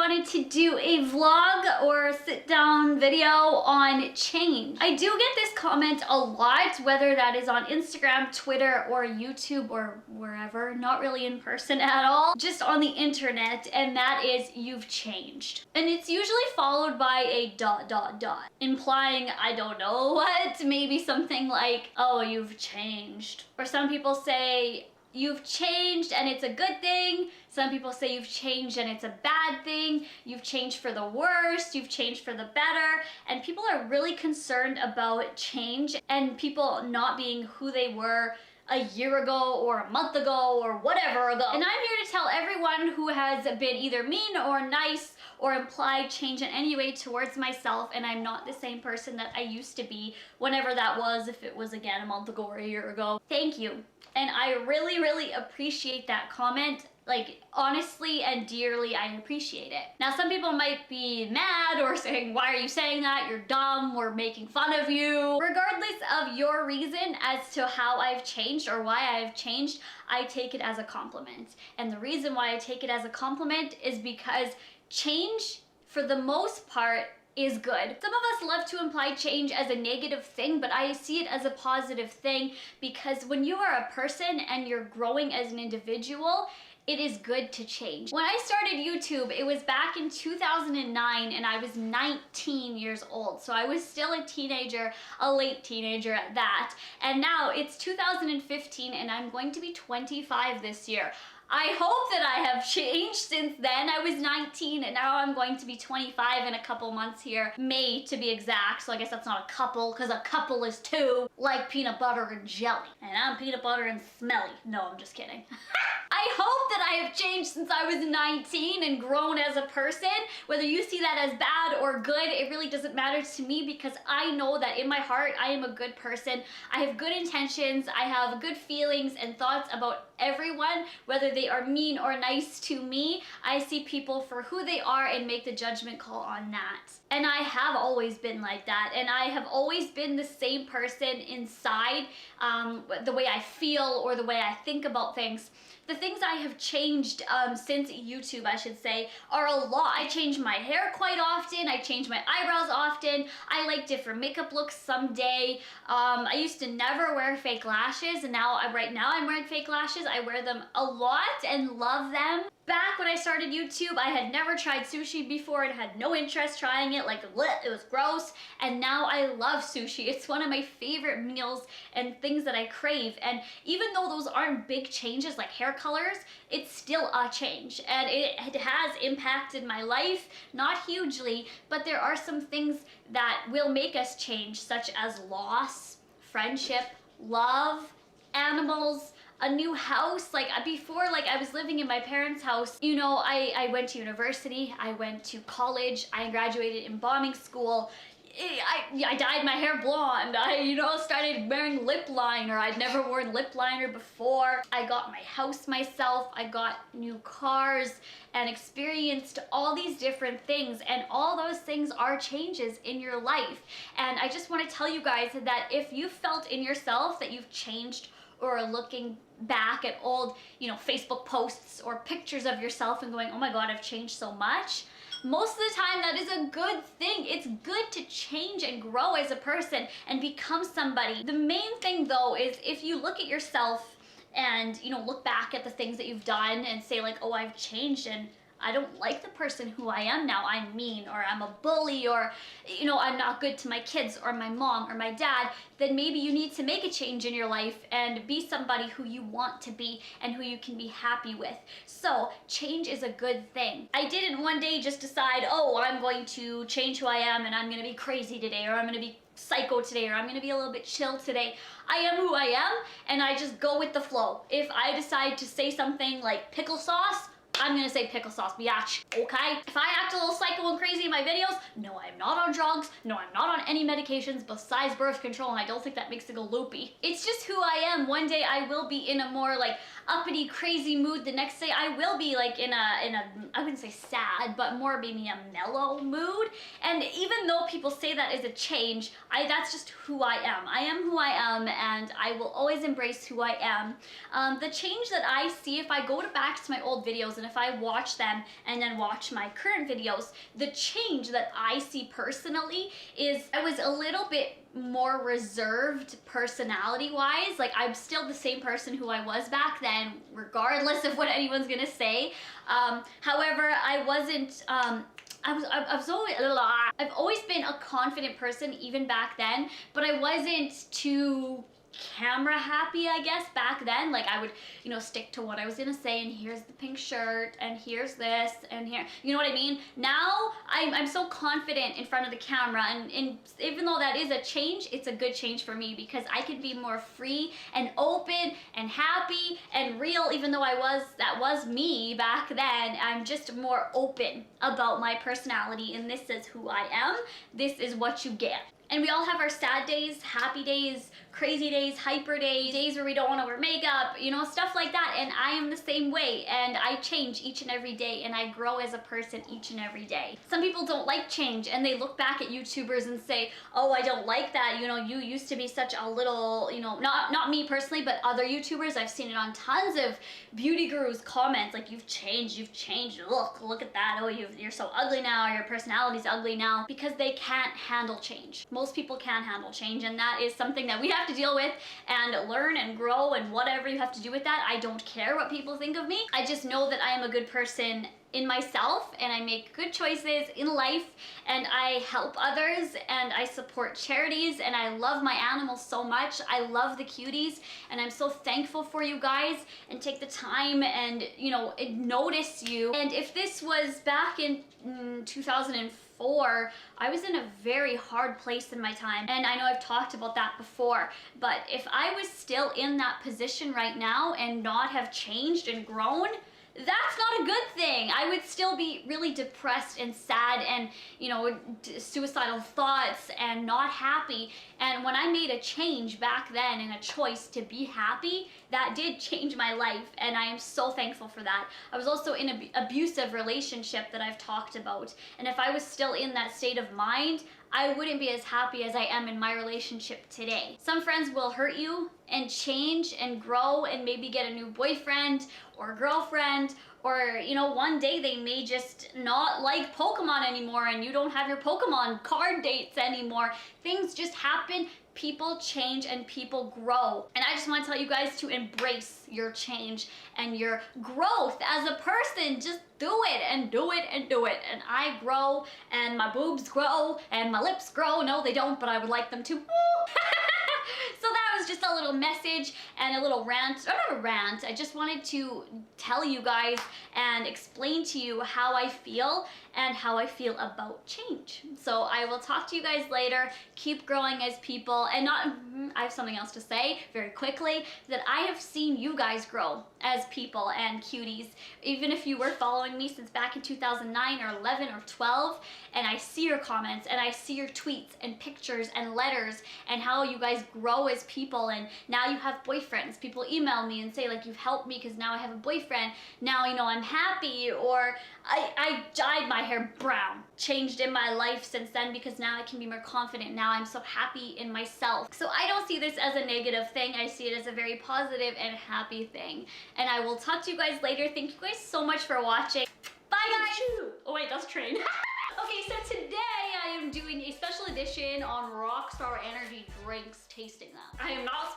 wanted to do a vlog or a sit down video on change. I do get this comment a lot, whether that is on Instagram, Twitter, or YouTube, or wherever, not really in person at all, just on the internet, and that is, you've changed. And it's usually followed by a ... implying I don't know what, maybe something like, oh, you've changed. Or some people say, you've changed and it's a good thing. Some people say you've changed and it's a bad thing. You've changed for the worse, you've changed for the better. And people are really concerned about change and people not being who they were a year ago or a month ago or whatever ago. And I'm here to tell everyone who has been either mean or nice or implied change in any way towards myself, and I'm not the same person that I used to be, whenever that was, if it was again a month ago or a year ago. Thank you. And I really, really appreciate that comment. Like, honestly and dearly, I appreciate it. Now, some people might be mad or saying, why are you saying that? You're dumb, we're making fun of you. Regardless of your reason as to how I've changed or why I've changed, I take it as a compliment. And the reason why I take it as a compliment is because change, for the most part, is good. Some of us love to imply change as a negative thing, but I see it as a positive thing because when you are a person and you're growing as an individual, it is good to change. When I started YouTube, it was back in 2009 and I was 19 years old. So I was still a teenager, a late teenager at that. And now it's 2015 and I'm going to be 25 this year. I hope that I have changed since then. I was 19 and now I'm going to be 25 in a couple months here. May to be exact, so I guess that's not a couple because a couple is two, like peanut butter and jelly. And I'm peanut butter and smelly. No, I'm just kidding. I hope that I have changed since I was 19 and grown as a person. Whether you see that as bad or good, it really doesn't matter to me because I know that in my heart, I am a good person. I have good intentions. I have good feelings and thoughts about everyone, whether they are mean or nice to me. I see people for who they are and make the judgment call on that. And I have always been like that. And I have always been the same person inside, the way I feel or the way I think about things. The things I have changed since YouTube, I should say, are a lot. I change my hair quite often. I change my eyebrows often. I like different makeup looks someday. I used to never wear fake lashes, and now right now I'm wearing fake lashes. I wear them a lot and love them. Back when I started YouTube, I had never tried sushi before and had no interest trying it, like it was gross, and now I love sushi. It's one of my favorite meals and things that I crave, and even though those aren't big changes like hair colors, it's still a change, and it has impacted my life, not hugely, but there are some things that will make us change, such as loss, friendship, love, animals, a new house. Like before, like I was living in my parents' house. You know, I went to university, I went to college, I graduated in bombing school. I dyed my hair blonde. I, started wearing lip liner. I'd never worn lip liner before. I got my house myself. I got new cars and experienced all these different things. And all those things are changes in your life. And I just want to tell you guys that if you felt in yourself that you've changed or are looking back at old, Facebook posts or pictures of yourself and going, oh my God, I've changed so much. Most of the time, that is a good thing. It's good to change and grow as a person and become somebody. The main thing though is if you look at yourself and, look back at the things that you've done and say like, oh, I've changed and I don't like the person who I am now. I'm mean, or I'm a bully, or, I'm not good to my kids or my mom or my dad, then maybe you need to make a change in your life and be somebody who you want to be and who you can be happy with. So change is a good thing. I didn't one day just decide, oh, I'm going to change who I am and I'm going to be crazy today, or I'm going to be psycho today, or I'm going to be a little bit chill today. I am who I am and I just go with the flow. If I decide to say something like pickle sauce, I'm gonna say pickle sauce, biatch, okay? If I act a little psycho and crazy in my videos, no, I'm not on drugs, no, I'm not on any medications besides birth control, and I don't think that makes it go loopy. It's just who I am. One day I will be in a more like, uppity, crazy mood. The next day I will be like in a I wouldn't say sad, but more maybe a mellow mood. And even though people say that is a change, that's just who I am. I am who I am, and I will always embrace who I am. The change that I see if I go back to my old videos and if I watch them and then watch my current videos, the change that I see personally is I was a little bit more reserved personality wise. Like, I'm still the same person who I was back then, regardless of what anyone's gonna say. However, I wasn't I've always been a confident person even back then, but I wasn't too camera happy, I guess, back then. Like, I would, you know, stick to what I was gonna say, and here's the pink shirt, and here's this, and here, you know what I mean? Now, I'm so confident in front of the camera, and even though that is a change, it's a good change for me, because I can be more free and open and happy and real, even though that was me back then. I'm just more open about my personality, and this is who I am. This is what you get. And we all have our sad days, happy days, crazy days, hyper days, days where we don't want to wear makeup, you know, stuff like that. And I am the same way, and I change each and every day, and I grow as a person each and every day. Some people don't like change, and they look back at YouTubers and say, oh, I don't like that. You know, you used to be such a little, you know, not me personally, but other YouTubers. I've seen it on tons of beauty gurus comments, like, you've changed. Look at that. Oh, you're so ugly now. Your personality's ugly now, because they can't handle change. Most people can't handle change, and that is something that we have to deal with and learn and grow, and whatever you have to do with that. I don't care what people think of me. I just know that I am a good person in myself, and I make good choices in life, and I help others, and I support charities, and I love my animals so much. I love the cuties, and I'm so thankful for you guys, and take the time and, you know, notice you. And if this was back in 2004, I was in a very hard place in my time, and I know I've talked about that before, but if I was still in that position right now and not have changed and grown, that's not a good thing. I would still be really depressed and sad, and, you know, suicidal thoughts, and not happy. And when I made a change back then and a choice to be happy, that did change my life, and I am so thankful for that. I was also in an abusive relationship that I've talked about, and if I was still in that state of mind, I wouldn't be as happy as I am in my relationship today. Some friends will hurt you and change and grow and maybe get a new boyfriend or girlfriend, or, you know, one day they may just not like Pokemon anymore, and you don't have your Pokemon card dates anymore. Things just happen. People change and people grow. And I just want to tell you guys to embrace your change and your growth as a person. Just do it and do it and do it. And I grow, and my boobs grow, and my lips grow. No, they don't, but I would like them to. So that was just a little message and a little rant, or not a rant. I just wanted to tell you guys and explain to you how I feel and how I feel about change. So I will talk to you guys later. Keep growing as people, and I have something else to say very quickly, that I have seen you guys grow as people and cuties. Even if you were following me since back in 2009 or 11 or 12, and I see your comments, and I see your tweets and pictures and letters, and how you guys grow as people, and now you have boyfriends. People email me and say, like, you've helped me because now I have a boyfriend. Now, you know, I'm happy, or I dyed my hair brown. Changed in my life since then, because now I can be more confident. Now I'm so happy in myself. So I don't see this as a negative thing. I see it as a very positive and happy thing. And I will talk to you guys later. Thank you guys so much for watching. Bye, guys. Oh wait, that's a train. Okay, so today I am doing a special edition on Rockstar Energy drinks, tasting them. I am not